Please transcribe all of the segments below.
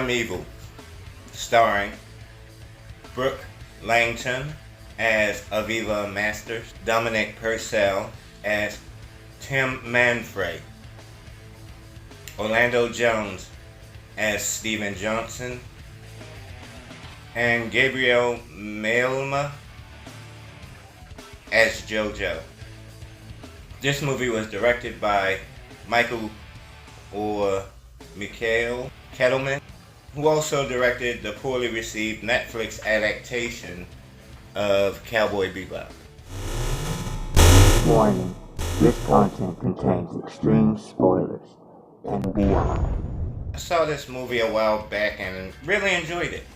Primeval, starring Brooke Langton as Aviva Masters, Dominic Purcell as Tim Manfrey, Orlando Jones as Stephen Johnson, and Gabriel Mailma as JoJo. This movie was directed by Michael Kettleman, who also directed the poorly received Netflix adaptation of Cowboy Bebop. Warning, this content contains extreme spoilers and beyond. I saw this movie a while back and really enjoyed it,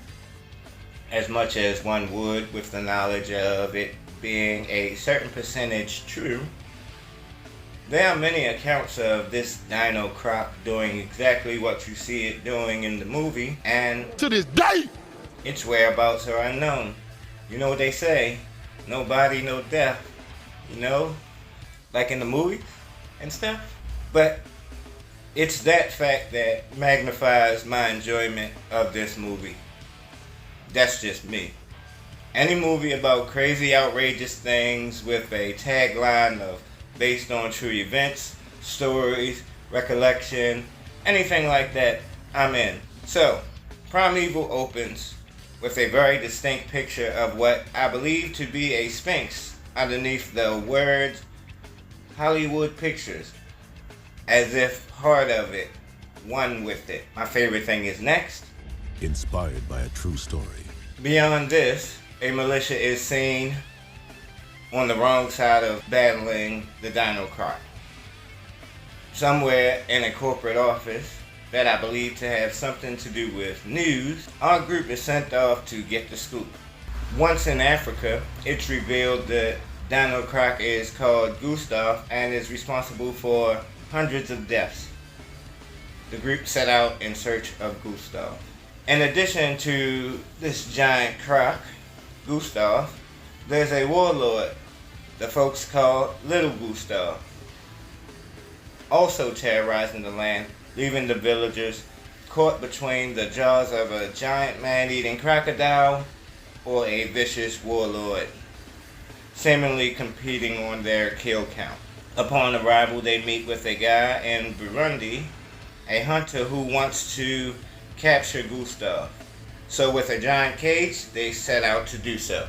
as much as one would with the knowledge of it being a certain percentage true. There are many accounts of this dino crop doing exactly what you see it doing in the movie, and to this day, its whereabouts are unknown. You know what they say, no body, no death, you know, like in the movies and stuff. But it's that fact that magnifies my enjoyment of this movie. That's just me. Any movie about crazy, outrageous things with a tagline of based on true events, stories, recollection, anything like that, I'm in. So, Primeval opens with a very distinct picture of what I believe to be a sphinx underneath the words Hollywood Pictures, as if part of it, one with it. My favorite thing is next. Inspired by a true story. Beyond this, a militia is seen on the wrong side of battling the dino crop. Somewhere in a corporate office that I believe to have something to do with news, our group is sent off to get the scoop. Once in Africa, it's revealed that Dino Croc is called Gustav and is responsible for hundreds of deaths. The group set out in search of Gustav. In addition to this giant croc, Gustav, there's a warlord the folks call Little Gustav, also terrorizing the land, leaving the villagers caught between the jaws of a giant man-eating crocodile or a vicious warlord, seemingly competing on their kill count. Upon arrival, they meet with a guy in Burundi, a hunter who wants to capture Gustav. So with a giant cage, they set out to do so.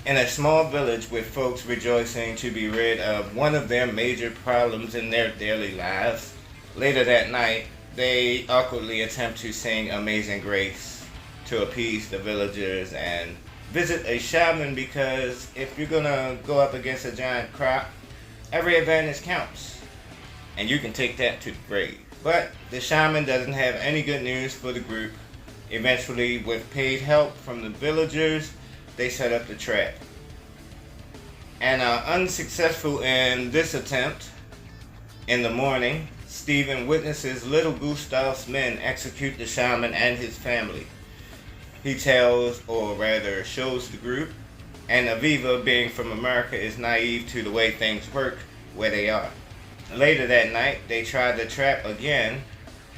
In a small village with folks rejoicing to be rid of one of their major problems in their daily lives, later that night, they awkwardly attempt to sing Amazing Grace to appease the villagers and visit a shaman, because if you're gonna go up against a giant croc, every advantage counts, and you can take that to the grave. But the shaman doesn't have any good news for the group. Eventually, with paid help from the villagers, they set up the trap and are unsuccessful in this attempt. In the morning, Stephen witnesses Little Gustav's men execute the shaman and his family. He tells, or rather shows the group, and Aviva, being from America, is naive to the way things work where they are. Later that night, they try the trap again,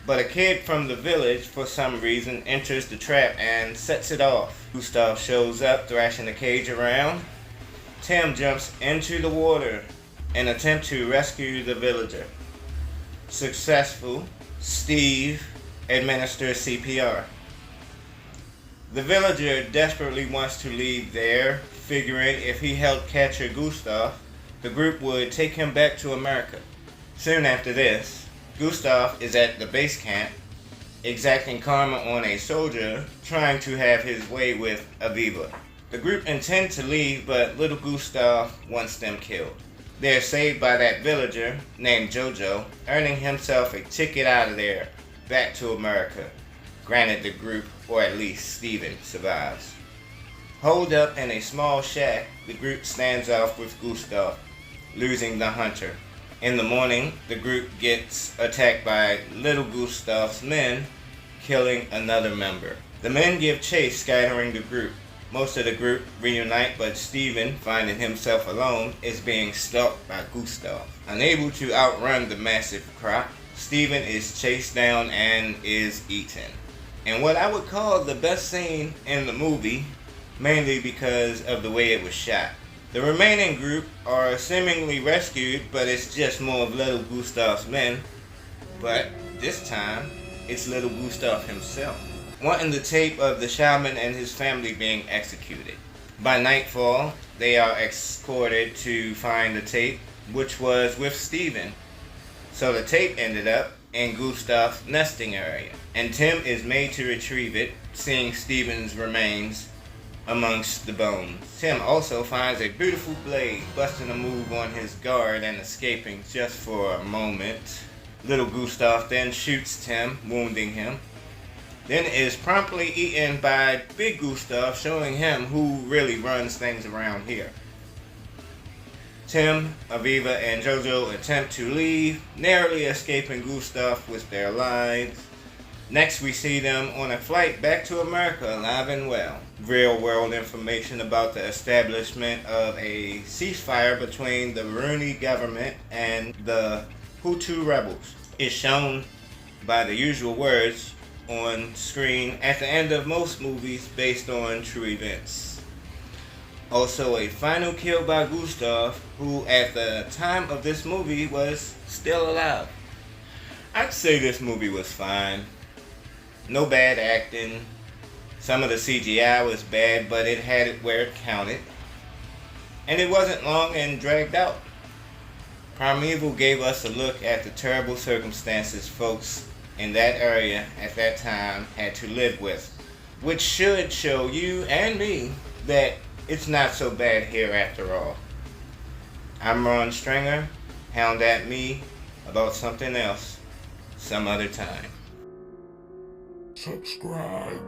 but a kid from the village, for some reason, enters the trap and sets it off. Gustav shows up, thrashing the cage around. Tim jumps into the water in an attempt to rescue the villager. Successful, Steve administers CPR. The villager desperately wants to leave there, figuring if he helped capture Gustav, the group would take him back to America. Soon after this, Gustav is at the base camp, exacting karma on a soldier trying to have his way with Aviva. The group intend to leave, but Little Gustav wants them killed. They are saved by that villager named JoJo, earning himself a ticket out of there back to America. Granted, the group, or at least Steven, survives. Holed up in a small shack, the group stands off with Gustav, losing the hunter. In the morning, the group gets attacked by Little Gustav's men, killing another member. The men give chase, scattering the group. Most of the group reunite, but Stephen, finding himself alone, is being stalked by Gustav. Unable to outrun the massive croc, Stephen is chased down and is eaten. and what I would call the best scene in the movie, mainly because of the way it was shot. The remaining group are seemingly rescued, but it's just more of little Gustav's men. But this time, it's little Gustav himself, wanting the tape of the shaman and his family being executed. By nightfall, they are escorted to find the tape, which was with Stephen. So the tape ended up in Gustav's nesting area, and Tim is made to retrieve it, seeing Stephen's remains amongst the bones. Tim also finds a beautiful blade, busting a move on his guard and escaping just for a moment. Little Gustav then shoots Tim, wounding him, then is promptly eaten by Big Gustav, showing him who really runs things around here. Tim, Aviva, and Jojo attempt to leave, narrowly escaping Gustav with their lives. Next we see them on a flight back to America, alive and well. Real world information about the establishment of a ceasefire between the Burundi government and the Hutu rebels is shown by the usual words on screen at the end of most movies based on true events. Also, a final kill by Gustav, who at the time of this movie was still alive. I'd say this movie was fine. No bad acting. Some of the CGI was bad, but it had it where it counted. And it wasn't long and dragged out. Primeval gave us a look at the terrible circumstances folks in that area at that time had to live with, which should show you and me that it's not so bad here after all. I'm Ron Stringer. Hound at me about something else some other time. Subscribe.